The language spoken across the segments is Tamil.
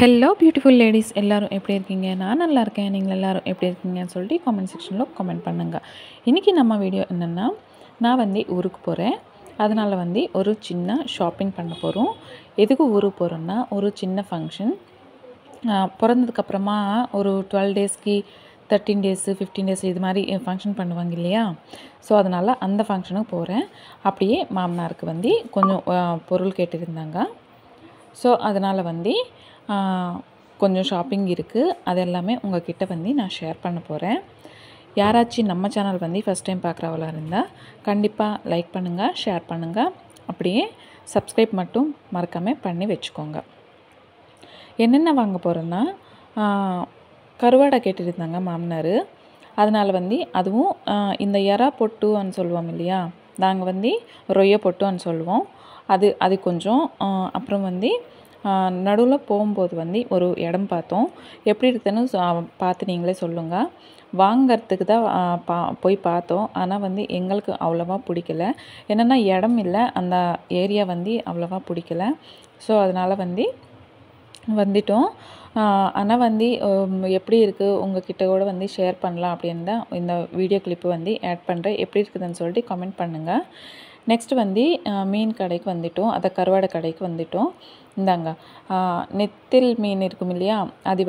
ஹலோ பியூட்டிஃபுல் லேடிஸ் எல்லோரும் எப்படி இருக்கீங்க? நான் நல்லா இருக்கேன். நீங்கள் எல்லோரும் எப்படி இருக்கீங்கன்னு சொல்லிட்டு காமெண்ட் செக்ஷனில் கமெண்ட் பண்ணுங்கள். இன்றைக்கி நம்ம வீடியோ என்னென்னா, நான் ஊருக்கு போகிறேன். அதனால் ஒரு சின்ன ஷாப்பிங் பண்ண போகிறோம். எதுக்கு ஊருக்கு போகிறோன்னா, ஒரு சின்ன ஃபங்க்ஷன். பிறந்ததுக்கப்புறமா ஒரு 12 டேஸ்க்கு 13 டேஸு 15 டேஸ் இது மாதிரி ஃபங்க்ஷன் பண்ணுவாங்க இல்லையா? ஸோ அதனால் அந்த ஃபங்க்ஷனுக்கு போகிறேன். அப்படியே மாமனாருக்கு கொஞ்சம் பொருள் கேட்டிருந்தாங்க. ஸோ அதனால் கொஞ்சம் ஷாப்பிங் இருக்குது. அது எல்லாமே உங்கள்கிட்ட நான் ஷேர் பண்ண போகிறேன். யாராச்சும் நம்ம சேனல் ஃபஸ்ட் டைம் பார்க்குறவளா இருந்தால் கண்டிப்பாக லைக் பண்ணுங்கள், ஷேர் பண்ணுங்கள், அப்படியே சப்ஸ்கிரைப் மட்டும் மறக்காமல் பண்ணி வச்சுக்கோங்க. என்னென்ன வாங்க போகிறேன்னா, கருவாடை கேட்டுருந்தாங்க மாமனார். அதனால் அதுவும் இந்த எறா பொட்டுன்னு சொல்லுவோம் இல்லையா, நாங்கள் ரொய்ய பொட்டுன்னு சொல்லுவோம். அது கொஞ்சம் அப்புறம் நடுவில் போகும்போது ஒரு இடம் பார்த்தோம். எப்படி இருக்குதுன்னு பார்த்து நீங்களே சொல்லுங்கள். வாங்கிறதுக்கு தான் போய் பார்த்தோம். ஆனால் எங்களுக்கு அவ்வளோவா பிடிக்கல. என்னென்னா இடம் இல்லை, அந்த ஏரியா அவ்வளோவா பிடிக்கல. ஸோ அதனால் வந்துட்டோம். ஆனால் எப்படி இருக்குது உங்கள்கிட்ட கூட ஷேர் பண்ணலாம் அப்படின்னு தான் இந்த வீடியோ கிளிப்பு ஆட் பண்ணுறேன். எப்படி இருக்குதுன்னு சொல்லிட்டு கமெண்ட் பண்ணுங்கள். நெக்ஸ்ட்டு மீன் கடைக்கு வந்துட்டோம். அதை கருவாடை கடைக்கு வந்துட்டோம். இந்தாங்க நெத்தில் மீன் இருக்கும் இல்லையா, அது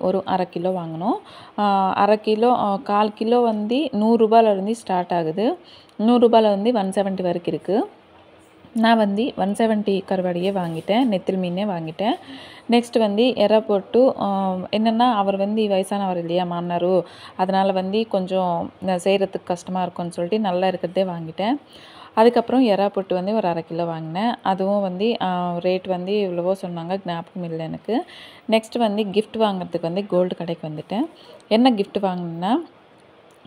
ஒரு 1/2 கிலோ வாங்கினோம். 1/2 கிலோ 1/4 கிலோ 100 ஸ்டார்ட் ஆகுது. 100 170 வரைக்கும் இருக்குது. நான் 170 கருவாடையே வாங்கிட்டேன், நெத்தில் மீனே வாங்கிட்டேன். நெக்ஸ்ட்டு எறா போட்டு என்னென்னா அவர் வயசானவர் இல்லையா மாமனார், அதனால் கொஞ்சம் செய்கிறதுக்கு கஷ்டமாக இருக்கும்னு சொல்லிட்டு நல்லா இருக்கிறதே வாங்கிட்டேன். அதுக்கப்புறம் எறா போட்டு ஒரு 1/2 கிலோ வாங்கினேன். அதுவும் ரேட் இவ்வளவோ சொன்னாங்க, ஞாபகம் இல்லை எனக்கு. நெக்ஸ்ட்டு கிஃப்ட் வாங்குறதுக்கு கோல்டு கடைக்கு வந்துட்டேன். என்ன கிஃப்ட் வாங்கினேன்னா,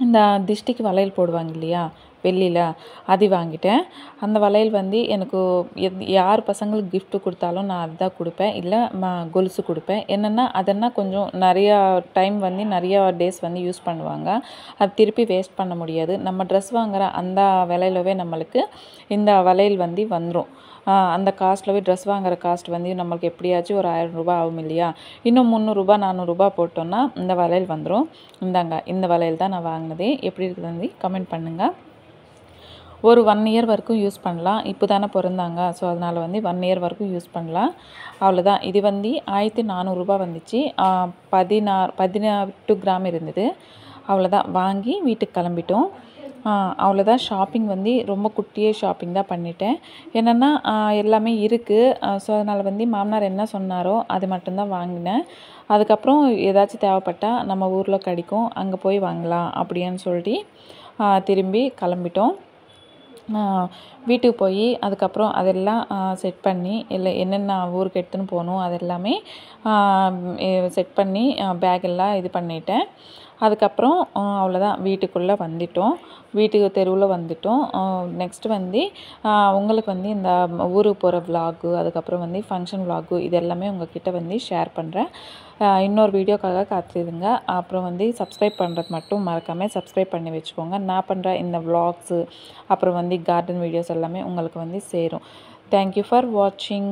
இந்த திஷ்டிக்கு வளையல் போடுவாங்க இல்லையா வெள்ளியில், அது வாங்கிட்டேன். அந்த வளையல் எனக்கு யார் பசங்களுக்கு கிஃப்ட் கொடுத்தாலும் நான் அதுதான் கொடுப்பேன், இல்லை கொலுசு கொடுப்பேன். என்னென்னா கொஞ்சம் நிறையா டைம் நிறையா டேஸ் யூஸ் பண்ணுவாங்க. அது திருப்பி வேஸ்ட் பண்ண முடியாது. நம்ம ட்ரெஸ் வாங்குகிற அந்த விலையிலவே நம்மளுக்கு இந்த வளையல் வந்துடும். அந்த காஸ்ட்லவே ட்ரெஸ் வாங்குகிற காஸ்ட் நம்மளுக்கு எப்படியாச்சும் ஒரு 1000 ரூபா ஆகும் இல்லையா? இன்னும் 300 400 போட்டோன்னா இந்த வளையல் வந்துடும். இந்தாங்க இந்த வளையல் தான் நான் வாங்கினதே. எப்படி இருக்குது கமெண்ட் பண்ணுங்கள். ஒரு 1 இயர் வரைக்கும் யூஸ் பண்ணலாம். இப்போ தானே பிறந்தாங்க, ஸோ அதனால் 1 இயர் வரைக்கும் யூஸ் பண்ணலாம். அவ்வளோதான். இது 1400 வந்துச்சு. 18 கிராம் இருந்தது. அவ்வளோதான். வாங்கி வீட்டுக்கு கிளம்பிட்டோம். அவ்வளோதான். ஷாப்பிங் ரொம்ப குட்டியே ஷாப்பிங் தான் பண்ணிட்டேன். என்னென்னா எல்லாமே இருக்குது. ஸோ அதனால் மாமனார் என்ன சொன்னாரோ அது மட்டும்தான் வாங்கினேன். அதுக்கப்புறம் ஏதாச்சும் தேவைப்பட்டால் நம்ம ஊரில் கிடைக்கும், அங்கே போய் வாங்கலாம் அப்படின்னு சொல்லிட்டு திரும்பி கிளம்பிட்டோம். வீட்டுக்கு போய் அதுக்கப்புறம் அதெல்லாம் செட் பண்ணி என்னென்ன ஊருக்கு எடுத்துன்னு போகணும் அதெல்லாமே செட் பண்ணி பேக் எல்லாம் இது பண்ணிட்டேன். அதுக்கப்புறம் அவ்வளோதான், வீட்டுக்குள்ளே வந்துட்டோம். வீட்டுக்கு தெருவில் வந்துட்டோம். நெக்ஸ்ட்டு உங்களுக்கு இந்த ஊருக்கு போகிற விலாகு, அதுக்கப்புறம் ஃபங்க்ஷன் விலாகு, இது எல்லாமே உங்கள்கிட்ட ஷேர் பண்ணுறேன். இன்னொரு வீடியோக்காக காத்திருங்க. அப்புறம் சப்ஸ்கிரைப் பண்ணுறது மட்டும் மறக்காமல் சப்ஸ்கிரைப் பண்ணி வச்சுக்கோங்க. நான் பண்ணுற இந்த விலாக்ஸு அப்புறம் கார்டன் வீடியோஸ் எல்லாமே உங்களுக்கு சேரும். தேங்க்யூ ஃபார் வாட்சிங்.